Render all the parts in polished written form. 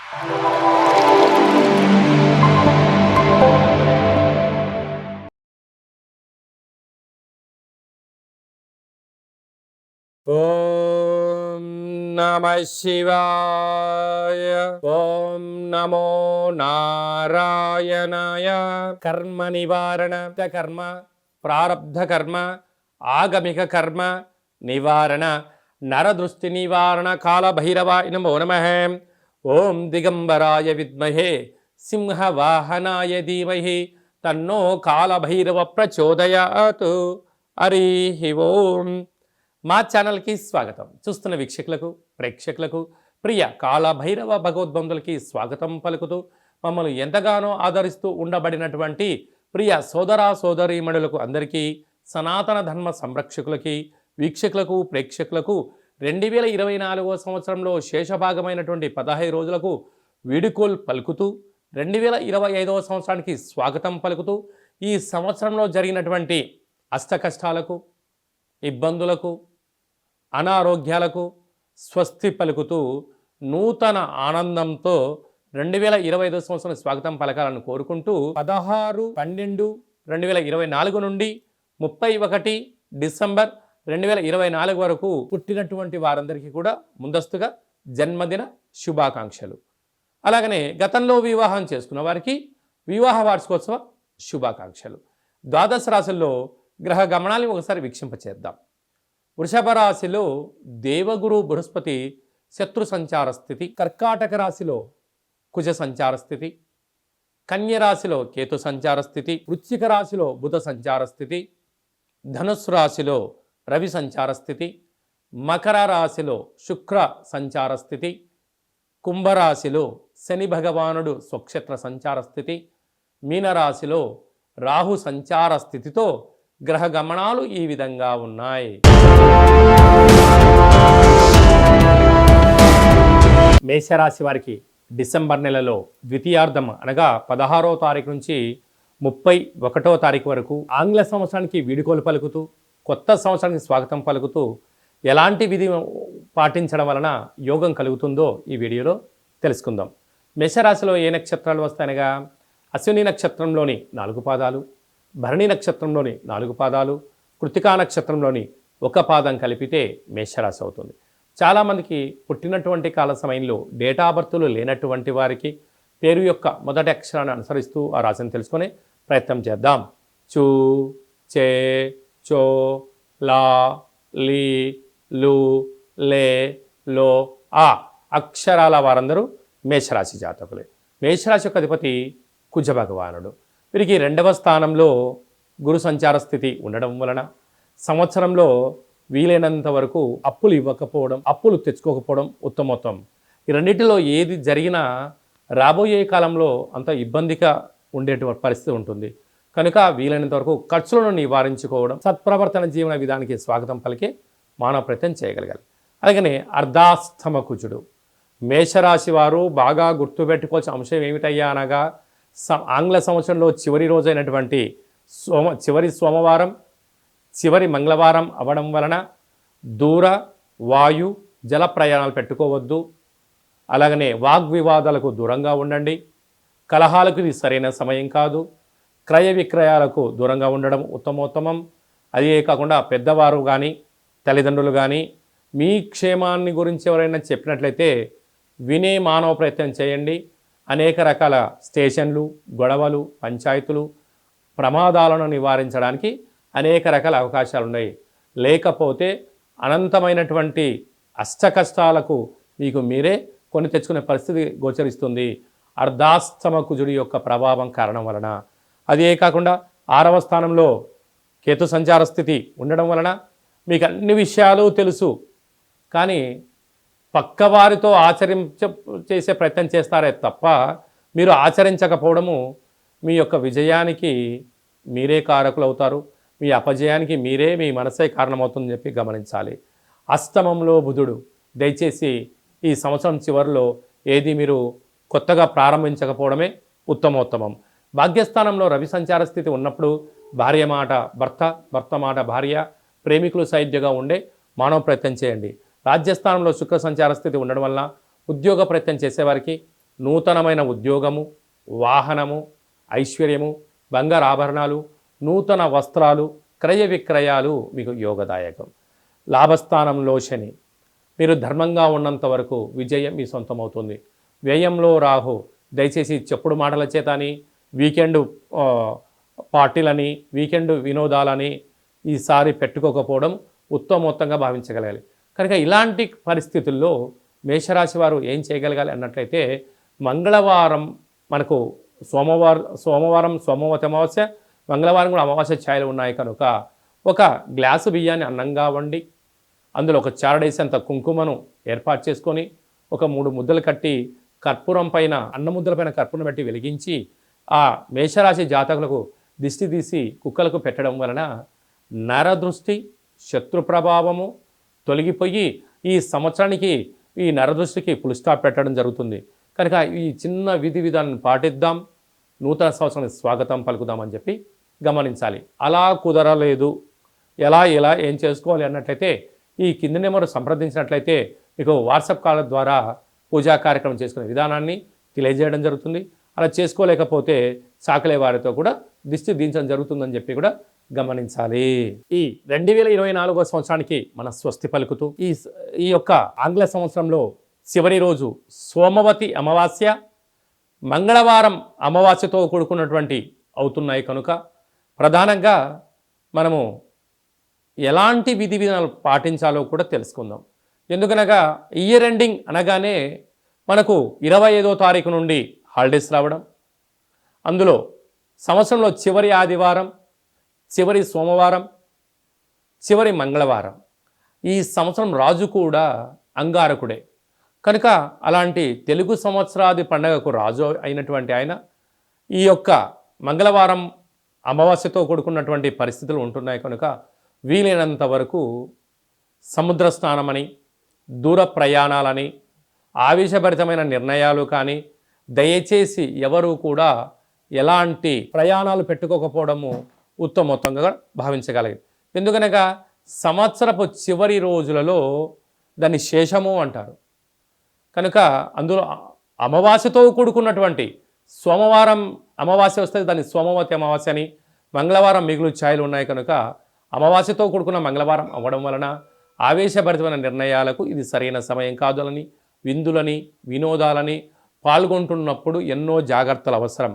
ఓం నమః శివాయ. ఓం నమో నారాయణాయ. కర్మ నివారణ కర్మ, ప్రారబ్ధ కర్మ, ఆగమిక కర్మ నివారణ, నరదృష్టి నివారణ కాళభైరవాయ నమో నమః. ఓం దిగంబరాయ విద్మహే సింహవాహనాయ ధీమహి తన్నో కాళభైరవ ప్రచోదయాత్. హరి ఓం. మా ఛానల్కి స్వాగతం. చూస్తున్న వీక్షకులకు, ప్రేక్షకులకు, ప్రియ కాళభైరవ భగవద్బంధులకి స్వాగతం పలుకుతూ మమ్మల్ని ఎంతగానో ఆదరిస్తూ ఉండబడినటువంటి ప్రియ సోదర సోదరీమణులకు అందరికీ, సనాతన ధర్మ సంరక్షకులకి, వీక్షకులకు, ప్రేక్షకులకు 2024 సంవత్సరంలో శేషభాగమైనటువంటి 15 రోజులకు వీడుకోలు పలుకుతూ 2025 సంవత్సరానికి స్వాగతం పలుకుతూ ఈ సంవత్సరంలో జరిగినటువంటి అష్టకష్టాలకు, ఇబ్బందులకు, అనారోగ్యాలకు స్వస్తి పలుకుతూ నూతన ఆనందంతో 2025 సంవత్సరం స్వాగతం పలకాలని కోరుకుంటూ 16/12/2024 నుండి 31 డిసెంబర్ 2024 వరకు పుట్టినటువంటి వారందరికీ కూడా ముందస్తుగా జన్మదిన శుభాకాంక్షలు. అలాగనే గతంలో వివాహం చేసుకున్న వారికి వివాహ వార్షికోత్సవ శుభాకాంక్షలు. ద్వాదశ రాశుల్లో గ్రహ గమనాన్ని ఒకసారి వీక్షింపచేద్దాం. వృషభ రాశిలో దేవగురు బృహస్పతి శత్రు సంచార స్థితి, కర్కాటక రాశిలో కుజ సంచార స్థితి, కన్య రాశిలో కేతు సంచార స్థితి, వృశ్చిక రాశిలో బుధ సంచార స్థితి, ధనుస్సు రాశిలో రవి సంచార స్థితి, మకర రాశిలో శుక్ర సంచార స్థితి, కుంభరాశిలో శని భగవానుడు స్వక్షేత్ర సంచార స్థితి, మీనరాశిలో రాహు సంచార స్థితితో గ్రహ గమనాలు ఈ విధంగా ఉన్నాయి. మేషరాశి వారికి డిసెంబర్ నెలలో ద్వితీయార్థం అనగా 16వ తారీఖు నుంచి 31వ తారీఖు వరకు ఆంగ్ల సంవత్సరానికి వీడుకోలు పలుకుతూ కొత్త సంవత్సరానికి స్వాగతం పలుకుతూ ఎలాంటి విధి పాటించడం వలన యోగం కలుగుతుందో ఈ వీడియోలో తెలుసుకుందాం. మేషరాశిలో ఏ నక్షత్రాలు వస్తాయనగా అశ్విని నక్షత్రంలోని 4 పాదాలు, భరణి నక్షత్రంలోని 4 పాదాలు, కృతికా నక్షత్రంలోని 1 పాదం కలిపితే మేషరాశి అవుతుంది. చాలామందికి పుట్టినటువంటి కాల సమయంలో డేటా బర్తులు లేనటువంటి వారికి పేరు యొక్క మొదటి అక్షరాన్ని అనుసరిస్తూ ఆ రాశిని తెలుసుకునే ప్రయత్నం చేద్దాం. చూ, చే, చో, లా, లీ, లు, లే, లో, ఆ అక్షరాల వారందరూ మేషరాశి జాతకులే. మేషరాశి యొక్క అధిపతి కుజ భగవానుడు. వీరికి 2వ స్థానంలో గురు సంచార స్థితి ఉండడం వలన సంవత్సరంలో వీలైనంత వరకు అప్పులు ఇవ్వకపోవడం, అప్పులు తెచ్చుకోకపోవడం ఉత్తమోత్తం. ఈ రెండింటిలో ఏది జరిగినా రాబోయే కాలంలో అంత ఇబ్బందిగా ఉండేటువంటి పరిస్థితి ఉంటుంది. కనుక వీలైనంత వరకు ఖర్చులను నివారించుకోవడం, సత్ప్రవర్తన జీవన విధానానికి స్వాగతం పలికే మానవ ప్రయత్నం చేయగలగాలి. అలాగనే అర్ధాష్టమ కుజుడు. మేషరాశి వారు బాగా గుర్తుపెట్టుకోవాల్సిన అంశం ఏమిటయ్యా అనగా ఆంగ్ల సంవత్సరంలో చివరి రోజైనటువంటి చివరి సోమవారం, చివరి మంగళవారం అవ్వడం వలన దూర, వాయు, జల ప్రయాణాలు పెట్టుకోవద్దు. అలాగనే వాగ్వివాదాలకు దూరంగా ఉండండి. కలహాలకు ఇది సరైన సమయం కాదు. క్రయ విక్రయాలకు దూరంగా ఉండడం ఉత్తమోత్తమం. అదే కాకుండా పెద్దవారు కానీ, తల్లిదండ్రులు కానీ మీ క్షేమాన్ని గురించి ఎవరైనా చెప్పినట్లయితే వినే మానవ ప్రయత్నం చేయండి. అనేక రకాల స్టేషన్లు, గొడవలు, పంచాయతీలు, ప్రమాదాలను నివారించడానికి అనేక రకాల అవకాశాలు ఉన్నాయి. లేకపోతే అనంతమైనటువంటి అష్టకష్టాలకు మీకు మీరే కొని తెచ్చుకునే పరిస్థితి గోచరిస్తుంది అర్ధాష్టమ కుజుడి యొక్క ప్రభావం కారణం వలన. అదే కాకుండా 6వ స్థానంలో కేతు సంచార స్థితి ఉండడం వలన మీకు అన్ని విషయాలు తెలుసు, కానీ పక్కవారితో చేసే ప్రయత్నం చేస్తారే తప్ప మీరు ఆచరించకపోవడము మీ యొక్క విజయానికి మీరే కారకులు అవుతారు. మీ అపజయానికి మీరే, మీ మనసే కారణమవుతుందని చెప్పి గమనించాలి. అష్టమంలో బుధుడు. దయచేసి ఈ సంవత్సరం చివరిలో ఏది మీరు కొత్తగా ప్రారంభించకపోవడమే ఉత్తమోత్తమం. భాగ్యస్థానంలో రవి సంచార స్థితి ఉన్నప్పుడు భార్య మాట భర్త, భర్త మాట భార్య, ప్రేమికులు సైద్యగా ఉండే మానవ ప్రయత్నం చేయండి. రాజ్యస్థానంలో శుక్ర సంచార స్థితి ఉండడం వల్ల ఉద్యోగ ప్రయత్నం చేసేవారికి, నూతనమైన ఉద్యోగము, వాహనము, ఐశ్వర్యము, బంగారు ఆభరణాలు, నూతన వస్త్రాలు, క్రయ విక్రయాలు మీకు యోగదాయకం. లాభస్థానంలో శని, మీరు ధర్మంగా ఉన్నంత వరకు విజయం మీ సొంతమవుతుంది. వ్యయంలో రాహు, దయచేసి చెప్పుడు మాటల చేతని, వీకెండ్ పార్టీలని, వీకెండ్ వినోదాలని ఈసారి పెట్టుకోకపోవడం ఉత్తమోత్తంగా భావించగలగాలి. కనుక ఇలాంటి పరిస్థితుల్లో మేషరాశి వారు ఏం చేయగలగాలి అన్నట్లయితే, మంగళవారం మనకు సోమవారం సోమవతి అమావాస్య, మంగళవారం కూడా అమావాస్య ఛాయలు ఉన్నాయి కనుక ఒక గ్లాసు బియ్యాన్ని అన్నంగా వండి అందులో ఒక చారడేసేంత కుంకుమను ఏర్పాటు చేసుకొని ఒక 3 ముద్దలు కట్టి కర్పూరం పైన అన్న ముద్దల పైన కర్పూరం పెట్టి వెలిగించి ఆ మేషరాశి జాతకులకు దిష్టి తీసి కుక్కలకు పెట్టడం వలన నరదృష్టి, శత్రు ప్రభావము తొలగిపోయి ఈ సంవత్సరానికి ఈ నరదృష్టికి ఫుల్ స్టాప్ పెట్టడం జరుగుతుంది. కనుక ఈ చిన్న విధి విధానాన్ని పాటిద్దాం, నూతన సంవత్సరానికి స్వాగతం పలుకుదామని చెప్పి గమనించాలి. అలా కుదరలేదు, ఎలా ఏం చేసుకోవాలి అన్నట్లయితే ఈ కింది నెంబరు సంప్రదించినట్లయితే మీకు వాట్సాప్ కాల్ ద్వారా పూజా కార్యక్రమం చేసుకునే విధానాన్ని తెలియజేయడం జరుగుతుంది. అలా చేసుకోలేకపోతే సాకలే వారితో కూడా దిష్టి దించడం జరుగుతుందని చెప్పి కూడా గమనించాలి. ఈ 2024 సంవత్సరానికి మన స్వస్తి పలుకుతూ ఈ యొక్క ఆంగ్ల సంవత్సరంలో చివరి రోజు సోమవతి అమావాస్య, మంగళవారం అమావాస్యతో కూడుకున్నటువంటి అవుతున్నాయి కనుక ప్రధానంగా మనము ఎలాంటి విధి విధానాలు పాటించాలో కూడా తెలుసుకుందాం. ఎందుకనగా ఇయర్ ఎండింగ్ అనగానే మనకు 25వ తారీఖు నుండి హాలిడేస్ రావడం, అందులో సంవత్సరంలో చివరి ఆదివారం, చివరి సోమవారం, చివరి మంగళవారం. ఈ సంవత్సరం రాజు కూడా అంగారకుడే కనుక అలాంటి తెలుగు సంవత్సరాది పండగకు రాజు అయినటువంటి ఆయన ఈ యొక్క మంగళవారం అమావాస్యతో కూడుకున్నటువంటి పరిస్థితులు ఉంటున్నాయి కనుక వీలైనంత వరకు సముద్ర స్నానమని, దూర ప్రయాణాలని, ఆవేశభరితమైన నిర్ణయాలు కానీ దయచేసి ఎవరు కూడా ఎలాంటి ప్రయాణాలు పెట్టుకోకపోవడము ఉత్తమోత్తంగా భావించగలిగింది. ఎందుకనగా సంవత్సరపు చివరి రోజులలో దాన్ని శేషము అంటారు కనుక అందులో అమావాస్యతో కూడుకున్నటువంటి సోమవారం అమావాస్య వస్తే దాన్ని సోమవతి అమావాస్య అని, మంగళవారం మిగులు ఛాయలు ఉన్నాయి కనుక అమావాస్యతో కూడుకున్న మంగళవారం అవ్వడం వలన ఆవేశభరితమైన నిర్ణయాలకు ఇది సరైన సమయం కాదులని, విందులని, వినోదాలని పాల్గొంటున్నప్పుడు ఎన్నో జాగ్రత్తలు అవసరం.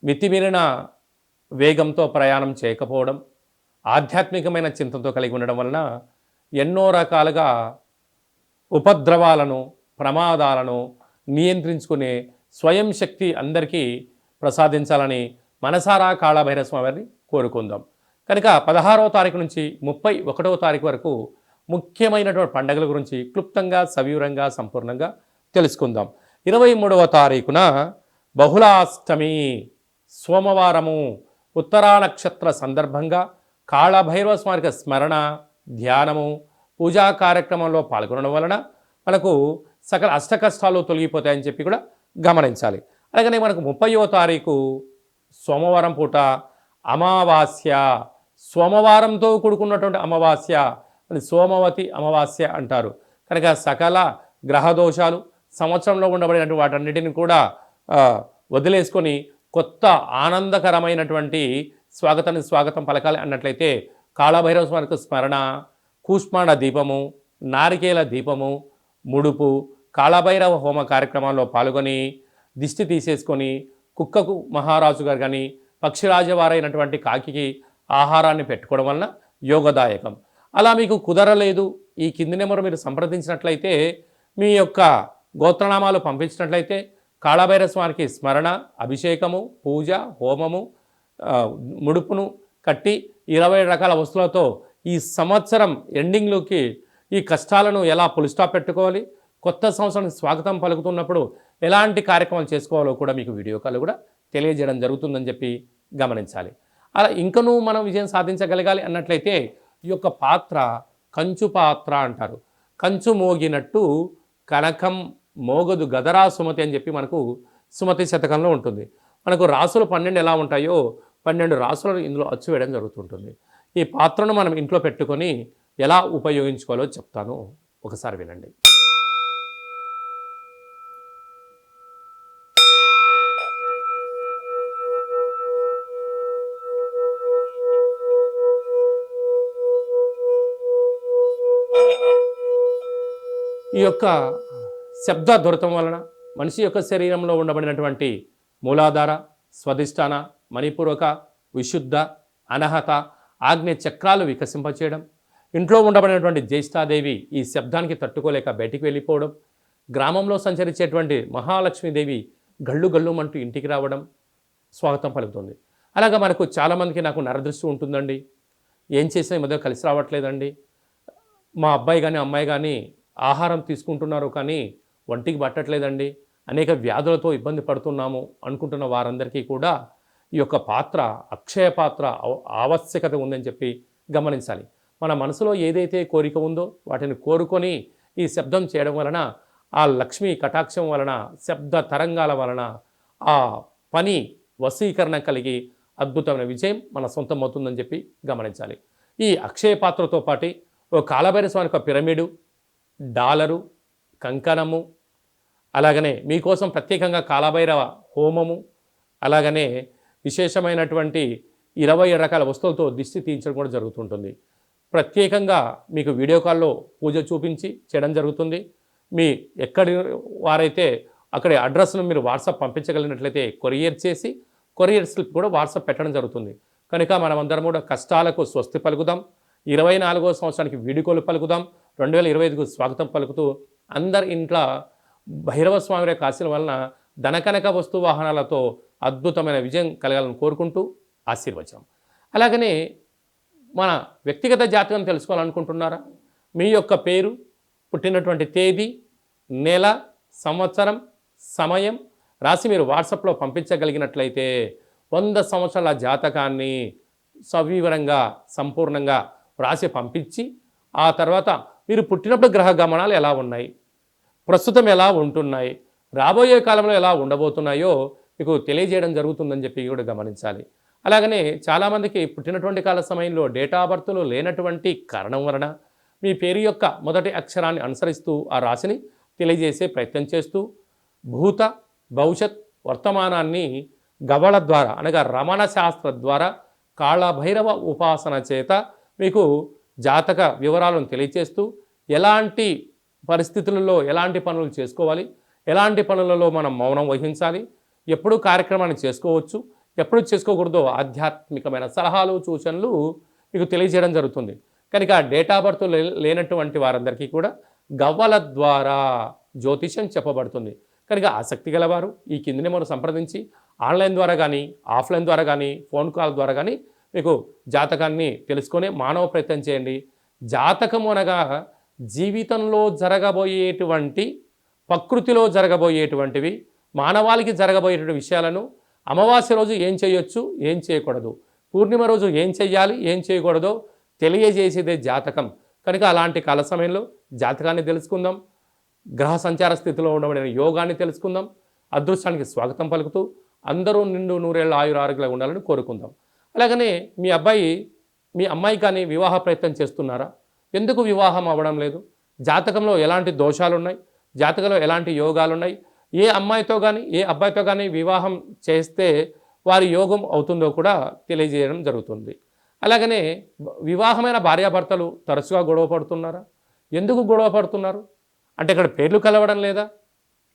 మితిమీరిన వేగంతో ప్రయాణం చేయకపోవడం, ఆధ్యాత్మికమైన చింతనతో కలిగి ఉండడం వలన ఎన్నో రకాలుగా ఉపద్రవాలను, ప్రమాదాలను నియంత్రించుకునే స్వయం శక్తి అందరికీ ప్రసాదించాలని మనసారా కాళభైరవ స్వామి వారిని కోరుకుందాం. కనుక 16వ తారీఖు నుంచి 31వ తారీఖు వరకు ముఖ్యమైనటువంటి పండుగల గురించి క్లుప్తంగా, సవివరంగా, సంపూర్ణంగా తెలుసుకుందాం. 23వ తారీఖున బహుళాష్టమి సోమవారము ఉత్తరా నక్షత్ర సందర్భంగా కాళభైరవ స్వామికి స్మరణ, ధ్యానము, పూజా కార్యక్రమంలో పాల్గొనడం వలన మనకు సకల అష్టకష్టాలు తొలగిపోతాయని చెప్పి కూడా గమనించాలి. అలాగనే మనకు 30వ తారీఖు సోమవారం పూట అమావాస్య, సోమవారంతో కూడుకున్నటువంటి అమావాస్య, సోమవతి అమావాస్య అంటారు కనుక సకల గ్రహదోషాలు సంవత్సరంలో ఉండబడినటువంటి వాటన్నిటిని కూడా వదిలేసుకొని కొత్త ఆనందకరమైనటువంటి స్వాగతం పలకాలి అన్నట్లయితే కాళభైరవ స్వామికి స్మరణ, కూష్మాండ దీపము, నారికేల దీపము, ముడుపు, కాళభైరవ హోమ కార్యక్రమాల్లో పాల్గొని దిష్టి తీసేసుకొని కుక్కకు మహారాజు గారు కానీ పక్షిరాజవారైనటువంటి కాకికి ఆహారాన్ని పెట్టుకోవడం వలన యోగదాయకం. అలా మీకు కుదరలేదు, ఈ కింది నెంబరు మీరు సంప్రదించినట్లయితే మీ యొక్క గోత్రనామాలు పంపించినట్లయితే కాళభైరవ స్వామికి స్మరణ, అభిషేకము, పూజ, హోమము, ముడుపును కట్టి 20 రకాల వస్తువులతో ఈ సంవత్సరం ఎండింగ్లోకి ఈ కష్టాలను ఎలా ఫుల్ స్టాప్ పెట్టుకోవాలి, కొత్త సంవత్సరానికి స్వాగతం పలుకుతున్నప్పుడు ఎలాంటి కార్యక్రమాలు చేసుకోవాలో కూడా మీకు వీడియో కాల్ కూడా తెలియజేయడం జరుగుతుందని చెప్పి గమనించాలి. అలా ఇంకనూ మనం విజయం సాధించగలగాలి అన్నట్లయితే ఈ యొక్క పాత్ర కంచు పాత్ర అంటారు. కంచు మోగినట్టు కనకం మోగదు గదరా సుమతి అని చెప్పి మనకు సుమతి శతకంలో ఉంటుంది. మనకు రాసులు 12 ఎలా ఉంటాయో 12 రాసులను ఇందులో అచ్చు వేయడం జరుగుతుంటుంది. ఈ పాత్రను మనం ఇంట్లో పెట్టుకొని ఎలా ఉపయోగించుకోవాలో చెప్తాను, ఒకసారి వినండి. ఈ యొక్క శబ్ద దొరకడం వలన మనిషి యొక్క శరీరంలో ఉండబడినటువంటి మూలాధార, స్వధిష్టాన, మణిపూరక, విశుద్ధ, అనహత, ఆగ్నేయ చక్రాలు వికసింపచేయడం, ఇంట్లో ఉండబడినటువంటి జ్యేష్ఠాదేవి ఈ శబ్దానికి తట్టుకోలేక బయటికి వెళ్ళిపోవడం, గ్రామంలో సంచరించేటువంటి మహాలక్ష్మీదేవి గళ్ళు గళ్ళుమంటూ ఇంటికి రావడం స్వాగతం పలుకుతుంది. అలాగా మనకు చాలామందికి నాకు నరదృష్టి ఉంటుందండి, ఏం చేసినా ఈ మధ్య కలిసి రావట్లేదండి, మా అబ్బాయి కానీ అమ్మాయి కానీ ఆహారం తీసుకుంటున్నారు కానీ ఒంటికి పట్టట్లేదండి, అనేక వ్యాధులతో ఇబ్బంది పడుతున్నాము అనుకుంటున్న వారందరికీ కూడా ఈ యొక్క పాత్ర, అక్షయ పాత్ర ఆవశ్యకత ఉందని చెప్పి గమనించాలి. మన మనసులో ఏదైతే కోరిక ఉందో వాటిని కోరుకొని ఈ శబ్దం చేయడం వలన, ఆ లక్ష్మీ కటాక్షం వలన, శబ్ద తరంగాల వలన ఆ పని వశీకరణ కలిగి అద్భుతమైన విజయం మన సొంతం అవుతుందని చెప్పి గమనించాలి. ఈ అక్షయ పాత్రతో పాటు ఓ కాలభైరవ స్వామి యొక్క పిరమిడు, డాలరు, కంకణము, అలాగనే మీకోసం ప్రత్యేకంగా కాలభైరవ హోమము, అలాగనే విశేషమైనటువంటి 20 రకాల వస్తువులతో దిష్టి తీయించడం కూడా జరుగుతుంటుంది. ప్రత్యేకంగా మీకు వీడియో కాల్లో పూజ చూపించి చేయడం జరుగుతుంది. మీ ఎక్కడి వారైతే అక్కడి అడ్రస్ను మీరు వాట్సాప్ పంపించగలిగినట్లయితే కొరియర్ చేసి కొరియర్ స్లిప్ కూడా వాట్సాప్ పెట్టడం జరుగుతుంది. కనుక మనమందరం కూడా కష్టాలకు స్వస్తి పలుకుదాం, 24వ సంవత్సరానికి వీడుకోలు పలుకుదాం, 2025కు స్వాగతం పలుకుతూ అందరి ఇంట్లో భైరవ స్వామి యొక్క ఆశీర్వాదం వలన ధనకనక వస్తు వాహనాలతో అద్భుతమైన విజయం కలగాలని కోరుకుంటూ ఆశీర్వచనం. అలాగనే మన వ్యక్తిగత జాతకం తెలుసుకోవాలనుకుంటున్నారా? మీ యొక్క పేరు, పుట్టినటువంటి తేదీ, నెల, సంవత్సరం, సమయం రాసి మీరు వాట్సాప్లో పంపించగలిగినట్లయితే 100 సంవత్సరాల జాతకాన్ని సవివరంగా సంపూర్ణంగా రాసి పంపించి, ఆ తర్వాత మీరు పుట్టినప్పుడు గ్రహ గమనాలు ఎలా ఉన్నాయి, ప్రస్తుతం ఎలా ఉంటున్నాయి, రాబోయే కాలంలో ఎలా ఉండబోతున్నాయో మీకు తెలియజేయడం జరుగుతుందని చెప్పి కూడా గమనించాలి. అలాగనే చాలామందికి పుట్టినటువంటి కాల సమయంలో డేటా ఆఫ్ బర్త్లు లేనటువంటి కారణం వలన మీ పేరు యొక్క మొదటి అక్షరాన్ని అనుసరిస్తూ ఆ రాశిని తెలియజేసే ప్రయత్నం చేస్తూ భూత, భవిష్యత్, వర్తమానాన్ని గవళ ద్వారా అనగా రమణ శాస్త్ర ద్వారా కాళభైరవ ఉపాసన చేత మీకు జాతక వివరాలను తెలియజేస్తూ ఎలాంటి పరిస్థితులలో ఎలాంటి పనులు చేసుకోవాలి, ఎలాంటి పనులలో మనం మౌనం వహించాలి, ఎప్పుడు కార్యక్రమాన్ని చేసుకోవచ్చు, ఎప్పుడు చేసుకోకూడదో ఆధ్యాత్మికమైన సలహాలు, సూచనలు మీకు తెలియజేయడం జరుగుతుంది. కనుక డేటా బర్త్ లేనటువంటి వారందరికీ కూడా గవ్వల ద్వారా జ్యోతిష్యం చెప్పబడుతుంది. కనుక ఆసక్తి గలవారు ఈ కింది నెంబర్ను సంప్రదించి ఆన్లైన్ ద్వారా కానీ, ఆఫ్లైన్ ద్వారా కానీ, ఫోన్ కాల్ ద్వారా కానీ మీకు జాతకాన్ని తెలుసుకొని మానవ ప్రయత్నం చేయండి. జాతకము అనగా జీవితంలో జరగబోయేటువంటి, ప్రకృతిలో జరగబోయేటువంటివి, మానవాళికి జరగబోయేటువంటి విషయాలను అమావాస్య రోజు ఏం చేయొచ్చు, ఏం చేయకూడదు, పూర్ణిమ రోజు ఏం చెయ్యాలి, ఏం చేయకూడదో తెలియజేసేదే జాతకం. కనుక అలాంటి కాల సమయంలో జాతకాన్ని తెలుసుకుందాం, గ్రహ సంచార స్థితిలో ఉండబడిన యోగాన్ని తెలుసుకుందాం. అదృష్టానికి స్వాగతం పలుకుతూ అందరూ నిండు నూరేళ్ళ ఆయురారోగ్యంగా ఉండాలని కోరుకుందాం. అలాగనే మీ అబ్బాయి, మీ అమ్మాయి కానీ వివాహ ప్రయత్నం చేస్తున్నారా? ఎందుకు వివాహం అవ్వడం లేదు? జాతకంలో ఎలాంటి దోషాలు ఉన్నాయి, జాతకంలో ఎలాంటి యోగాలు ఉన్నాయి, ఏ అమ్మాయితో కానీ ఏ అబ్బాయితో కానీ వివాహం చేస్తే వారి యోగం అవుతుందో కూడా తెలియజేయడం జరుగుతుంది. అలాగనే వివాహమైన భార్యాభర్తలు తరచుగా గొడవ పడుతున్నారా? ఎందుకు గొడవ పడుతున్నారు అంటే ఇక్కడ పేర్లు కలవడం లేదా,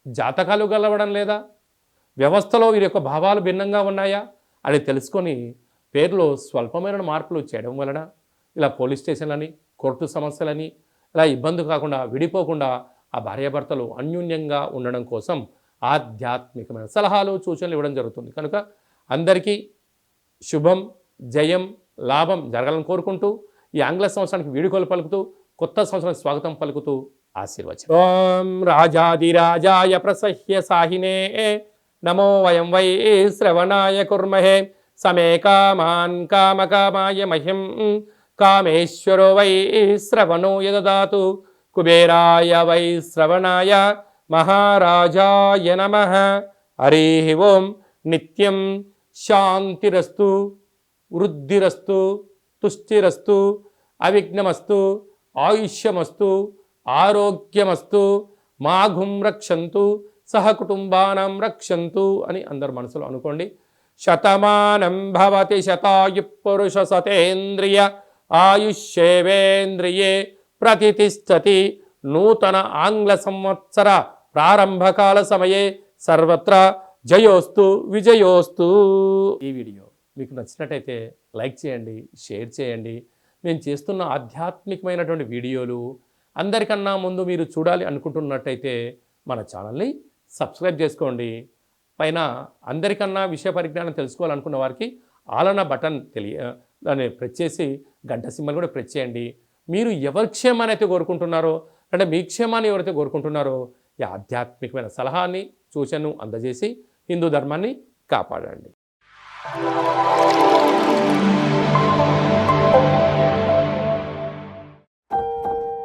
జాతకాలు కలవడం లేదా, వ్యవస్థలో వీరి యొక్క భావాలు భిన్నంగా ఉన్నాయా అని తెలుసుకొని పేర్లో స్వల్పమైన మార్పులు చేయడం వలన ఇలా పోలీస్ స్టేషన్లని, కోర్టు సమస్యలని ఇలా ఇబ్బంది కాకుండా, విడిపోకుండా ఆ భార్యాభర్తలు అన్యోన్యంగా ఉండడం కోసం ఆధ్యాత్మికమైన సలహాలు, సూచనలు ఇవ్వడం జరుగుతుంది. కనుక అందరికీ శుభం, జయం, లాభం జరగాలని కోరుకుంటూ ఈ ఆంగ్ల సంవత్సరానికి వీడుకోలు పలుకుతూ కొత్త సంవత్సరానికి స్వాగతం పలుకుతూ ఆశీర్వచనం. ఓం రాజాదిరాజాయ ప్రసహ్య సాహినే నమో వయం వై శ్రవణాయ కుర్మహే సమే కామాన్ కామకామాయ మహ్యం కామేశ్వరో వై శ్రవణో యదదాతు కుబేరాయ వై శ్రవణాయ మహారాజాయ నమః. హరి ఓం. నిత్యం శాంతిరస్తు, వృద్ధిరస్తు, తుష్టిరస్తు, అవిఘ్నమస్తు, ఆయుష్యమస్తు, ఆరోగ్యమస్తు, మాఘుం రక్షంతు, సహకుటుంబానం రక్షంతు అని అందరు మనసులో అనుకోండి. శతమానం భవతి శతాయు పురుష సతేంద్రియ ఆయుష్యేవేంద్రియే ప్రతిష్టతి నూతన ఆంగ్ల సంవత్సర ప్రారంభకాల సమయే సర్వత్రా జయోస్తు విజయోస్తు. ఈ వీడియో మీకు నచ్చినట్టయితే లైక్ చేయండి, షేర్ చేయండి. నేను చేస్తున్న ఆధ్యాత్మికమైనటువంటి వీడియోలు అందరికన్నా ముందు మీరు చూడాలి అనుకుంటున్నట్టయితే మన ఛానల్ని సబ్స్క్రైబ్ చేసుకోండి. పైన అందరికన్నా విషయ పరిజ్ఞానం తెలుసుకోవాలనుకున్న వారికి ఆలన బటన్ దాన్ని ప్రెస్ చేసి గంట సింబల్ కూడా ప్రెస్ చేయండి. మీరు ఎవరి క్షేమాన్ని అయితే కోరుకుంటున్నారో అంటే మీ క్షేమాన్ని ఎవరైతే కోరుకుంటున్నారో ఈ ఆధ్యాత్మికమైన సలహాన్ని సూచనను అందజేసి హిందూ ధర్మాన్ని కాపాడండి.